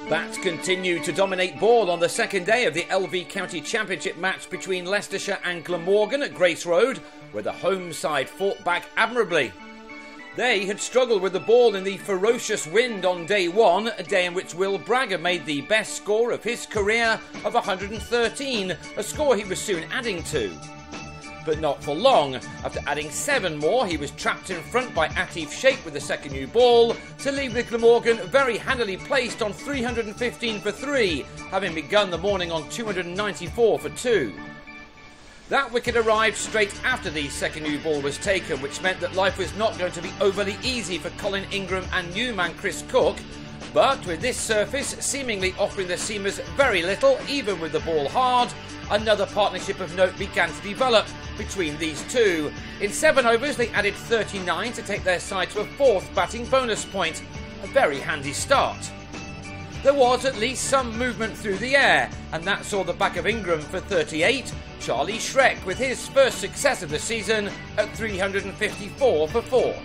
Bats continued to dominate ball on the second day of the LV County Championship match between Leicestershire and Glamorgan at Grace Road, where the home side fought back admirably. They had struggled with the ball in the ferocious wind on day one, a day in which Will Bragger made the best score of his career of 113, a score he was soon adding to. But not for long. After adding 7 more, he was trapped in front by Atif Sheikh with the second new ball, to leave with Glamorgan very handily placed on 315 for 3, having begun the morning on 294 for 2. That wicket arrived straight after the second new ball was taken, which meant that life was not going to be overly easy for Colin Ingram and new man Chris Cook. But with this surface seemingly offering the seamers very little, even with the ball hard, another partnership of note began to develop between these two. In 7 overs they added 39 to take their side to a 4th batting bonus point. A very handy start. There was at least some movement through the air, and that saw the back of Ingram for 38, Charlie Shrek with his first success of the season at 354 for 4.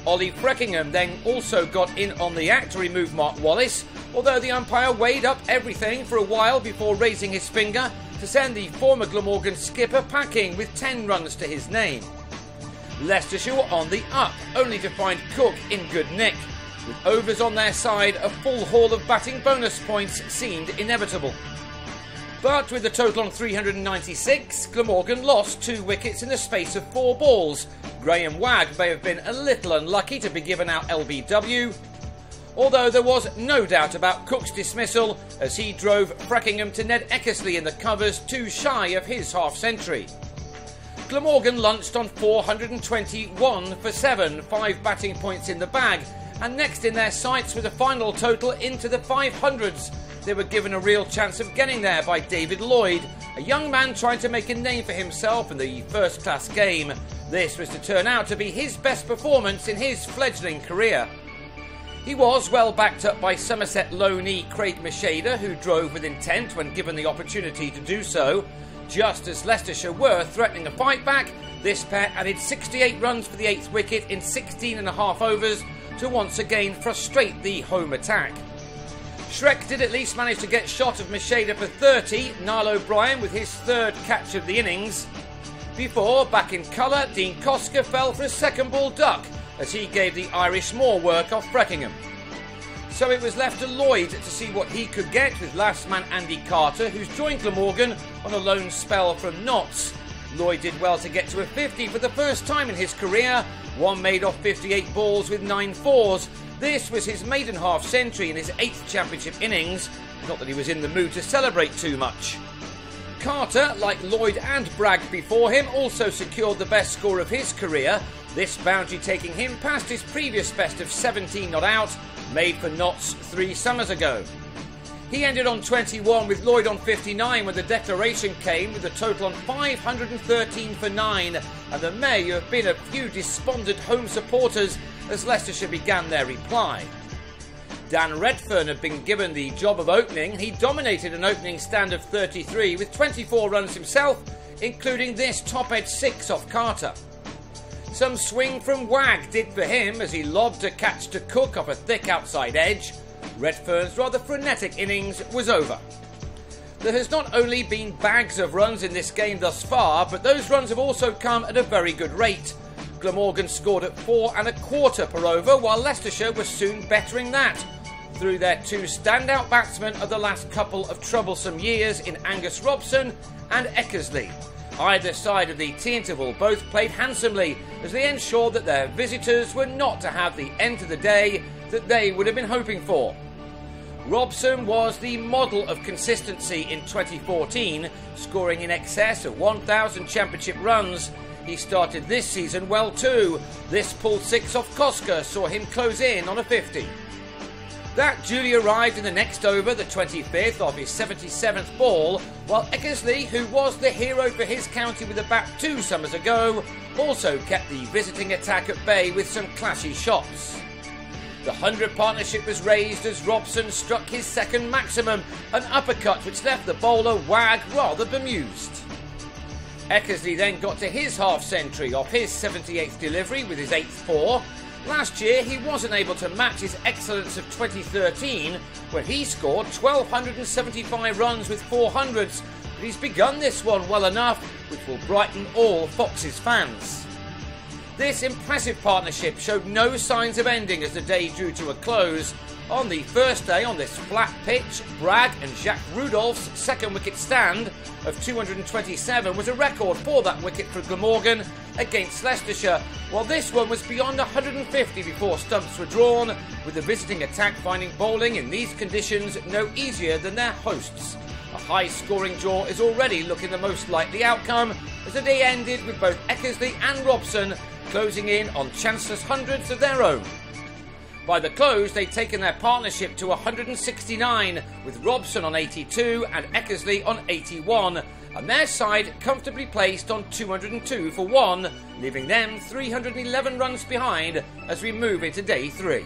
Ollie Freckingham then also got in on the act to remove Mark Wallace, although the umpire weighed up everything for a while before raising his finger to send the former Glamorgan skipper packing with 10 runs to his name. Leicestershire were on the up, only to find Cook in good nick. With overs on their side, a full haul of batting bonus points seemed inevitable. But with the total on 396, Glamorgan lost 2 wickets in the space of 4 balls. Graham Wagg may have been a little unlucky to be given out LBW, although there was no doubt about Cook's dismissal as he drove Freckingham to Ned Eckersley in the covers, too shy of his half-century. Glamorgan lunched on 421 for 7, 5 batting points in the bag, and next in their sights with a final total into the 500s. They were given a real chance of getting there by David Lloyd, a young man trying to make a name for himself in the first-class game. This was to turn out to be his best performance in his fledgling career. He was well backed up by Somerset loanee Craig Macheda, who drove with intent when given the opportunity to do so. Just as Leicestershire were threatening a fight back, this pair added 68 runs for the 8th wicket in 16.5 overs to once again frustrate the home attack. Shrek did at least manage to get shot of Macheda for 30, Niall O'Brien with his 3rd catch of the innings. Before, back in colour, Dean Koska fell for a second ball duck as he gave the Irish more work off Freckingham. So it was left to Lloyd to see what he could get with last man Andy Carter, who's joined Glamorgan on a loan spell from Notts. Lloyd did well to get to a 50 for the first time in his career, one made off 58 balls with 9 fours. This was his maiden half-century in his 8th championship innings, not that he was in the mood to celebrate too much. Carter, like Lloyd and Bragg before him, also secured the best score of his career, this boundary taking him past his previous best of 17 not out, made for Notts 3 summers ago. He ended on 21 with Lloyd on 59 when the declaration came, with a total on 513 for 9, and there may have been a few despondent home supporters as Leicestershire began their reply. Dan Redfern had been given the job of opening. He dominated an opening stand of 33 with 24 runs himself, including this top-edge 6 off Carter. Some swing from Wagg did for him as he lobbed a catch to Cook off a thick outside edge. Redfern's rather frenetic innings was over. There has not only been bags of runs in this game thus far, but those runs have also come at a very good rate. Glamorgan scored at 4 1/4 per over, while Leicestershire was soon bettering that, through their 2 standout batsmen of the last couple of troublesome years in Angus Robson and Eckersley. Either side of the tea interval both played handsomely as they ensured that their visitors were not to have the end of the day that they would have been hoping for. Robson was the model of consistency in 2014, scoring in excess of 1,000 championship runs. He started this season well too. This pulled 6 off Koska saw him close in on a 50. That duly arrived in the next over, the 25th, of his 77th ball, while Eckersley, who was the hero for his county with a bat 2 summers ago, also kept the visiting attack at bay with some clashy shots. The 100 partnership was raised as Robson struck his second maximum, an uppercut which left the bowler Wagg rather bemused. Eckersley then got to his half-century off his 78th delivery with his 8th 4. Last year he wasn't able to match his excellence of 2013 when he scored 1,275 runs with 400s, but he's begun this one well enough, which will brighten all Fox's fans. This impressive partnership showed no signs of ending as the day drew to a close. On the first day on this flat pitch, Bragg and Jacques Rudolph's second wicket stand of 227 was a record for that wicket for Glamorgan against Leicestershire, while this one was beyond 150 before stumps were drawn, with the visiting attack finding bowling in these conditions no easier than their hosts. A high-scoring draw is already looking the most likely outcome, as the day ended with both Eckersley and Robson closing in on chanceless hundreds of their own. By the close, they'd taken their partnership to 169, with Robson on 82 and Eckersley on 81, and their side comfortably placed on 202 for 1, leaving them 311 runs behind as we move into day 3.